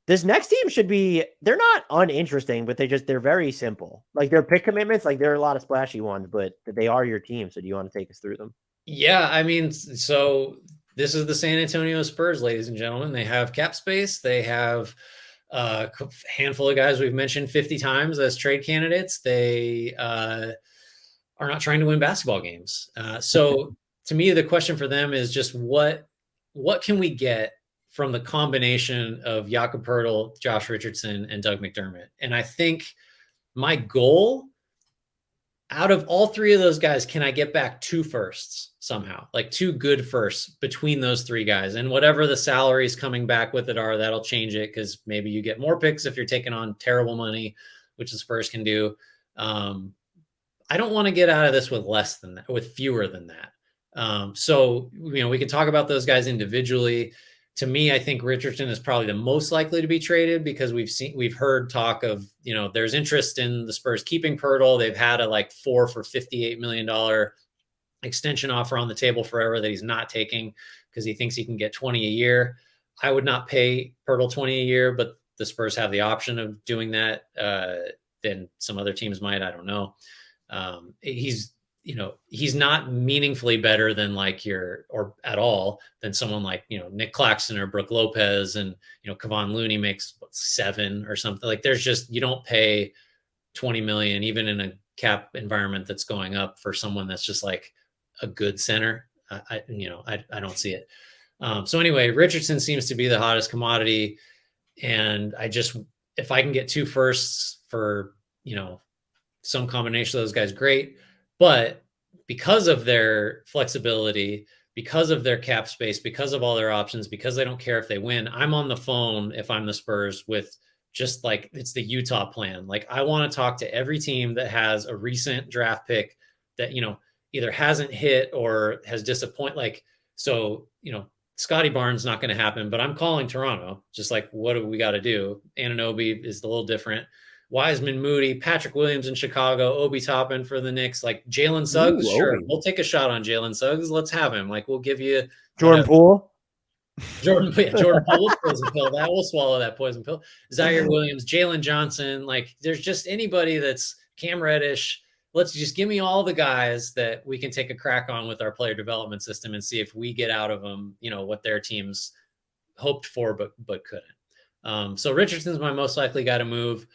This next team should be, they're not uninteresting, but they're very simple. Like their pick commitments, like there are a lot of splashy ones, but they are your team. So do you want to take us through them? Yeah, I mean, so this is the San Antonio Spurs, ladies and gentlemen. They have cap space. They have a handful of guys we've mentioned 50 times as trade candidates. They are not trying to win basketball games. So to me, the question for them is just what can we get from the combination of Jakob Pertl, Josh Richardson, and Doug McDermott? And I think my goal out of all three of those guys, can I get back two firsts somehow? Like two good firsts between those three guys. And whatever the salaries coming back with it are, that'll change it because maybe you get more picks if you're taking on terrible money, which the Spurs can do. I don't want to get out of this with less than that, with fewer than that. So, we can talk about those guys individually. To me, I think Richardson is probably the most likely to be traded because we've heard talk of, there's interest in the Spurs keeping Pirtle. They've had a like 4 for $58 million extension offer on the table forever that he's not taking because he thinks he can get 20 a year. I would not pay Pirtle 20 a year, but the Spurs have the option of doing that. Then some other teams might, I don't know. He's not meaningfully better than or at all than someone like, Nick Claxton or Brooke Lopez, and, Kevon Looney makes 7 or something. Like there's just, you don't pay 20 million, even in a cap environment that's going up, for someone that's just like a good center. I don't see it. So anyway, Richardson seems to be the hottest commodity. And if I can get 2 firsts for, some combination of those guys, great. But because of their flexibility, because of their cap space, because of all their options, because they don't care if they win, I'm on the phone if I'm the Spurs with just like, it's the Utah plan. Like I want to talk to every team that has a recent draft pick that, either hasn't hit or has disappointed. Scotty Barnes not going to happen, but I'm calling Toronto. Just like, what do we got to do? Anunoby is a little different. Wiseman, Moody, Patrick Williams in Chicago, Obi Toppin for the Knicks, like Jalen Suggs. Ooh, Sure, Obi. we'll take a shot on Jalen Suggs. Let's have him. Like we'll give you Jordan whatever. Poole. Jordan Poole will poison pill that. We'll swallow that poison pill. Zaire Williams, Jalen Johnson. Like there's just anybody that's Cam Reddish. Let's just give me all the guys that we can take a crack on with our player development system and see if we get out of them, what their teams hoped for but couldn't. So Richardson's my most likely guy to move.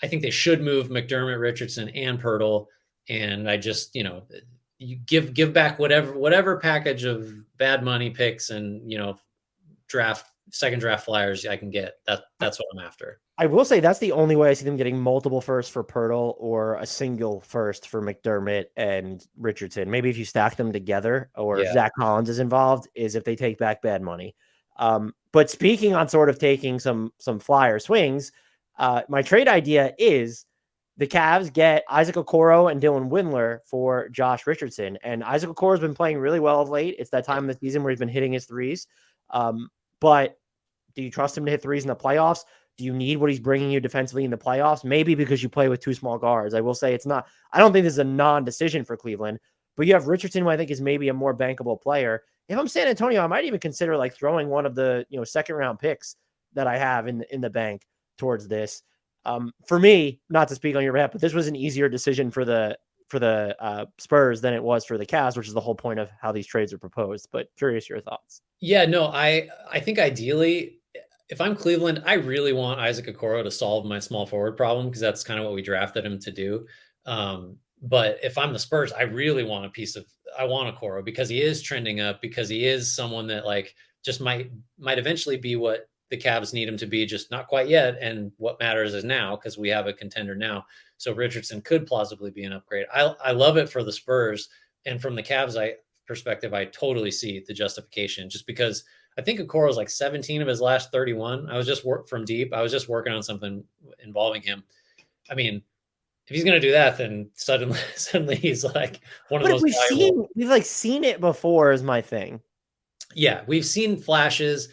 I think they should move McDermott, Richardson, and Pirtle. And I just, you give back whatever package of bad money picks and, second draft flyers I can get. That's what I'm after. I will say that's the only way I see them getting multiple firsts for Pirtle or a single first for McDermott and Richardson. Maybe if you stack them together, or if Yeah. Zach Collins is involved, is if they take back bad money. But speaking on sort of taking some flyer swings, my trade idea is the Cavs get Isaac Okoro and Dylan Windler for Josh Richardson. And Isaac Okoro has been playing really well of late. It's that time of the season where he's been hitting his threes. But do you trust him to hit threes in the playoffs? Do you need what he's bringing you defensively in the playoffs? Maybe because you play with 2 small guards. I will say it's not, I don't think this is a non-decision for Cleveland, but you have Richardson, who I think is maybe a more bankable player. If I'm San Antonio, I might even consider like throwing one of the, second round picks that I have in the bank towards this. For me, not to speak on your behalf, but this was an easier decision for the Spurs than it was for the Cavs, which is the whole point of how these trades are proposed. But curious your thoughts. Yeah, no, I think ideally, if I'm Cleveland, I really want Isaac Okoro to solve my small forward problem because that's kind of what we drafted him to do. But if I'm the Spurs, I really want I want Okoro because he is trending up, because he is someone that like just might eventually be what the Cavs need him to be, just not quite yet. And what matters is now, because we have a contender now. So Richardson could plausibly be an upgrade. I love it for the Spurs, and from the Cavs perspective, I totally see the justification, just because I think Okoro's like 17 of his last 31. I was just from deep. I was just working on something involving him. I mean, if he's going to do that, then suddenly he's like one of But the if most valuable. we've seen it before is my thing. Yeah, we've seen flashes.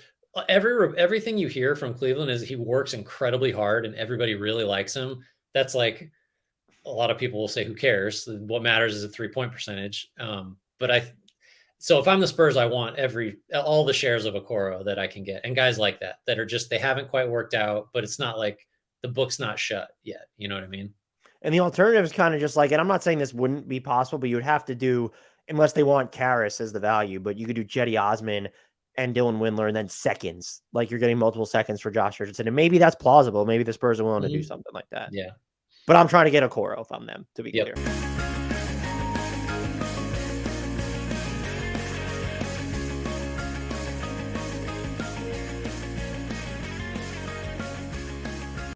Everything you hear from Cleveland is he works incredibly hard and everybody really likes him. That's like, a lot of people will say, who cares? What matters is a 3-point percentage. But So if I'm the Spurs, I want all the shares of Okoro that I can get, and guys like that are just, they haven't quite worked out, but it's not like the book's not shut yet. You know what I mean? And the alternative is kind of just like, and I'm not saying this wouldn't be possible, but you would have to do, unless they want Karras as the value, but you could do Jetty Osman and Dylan Windler and then seconds. Like you're getting multiple seconds for Josh Richardson. And maybe that's plausible. Maybe the Spurs are willing to do something like that. Yeah. But I'm trying to get Okoro if I'm them, to be Yep. clear.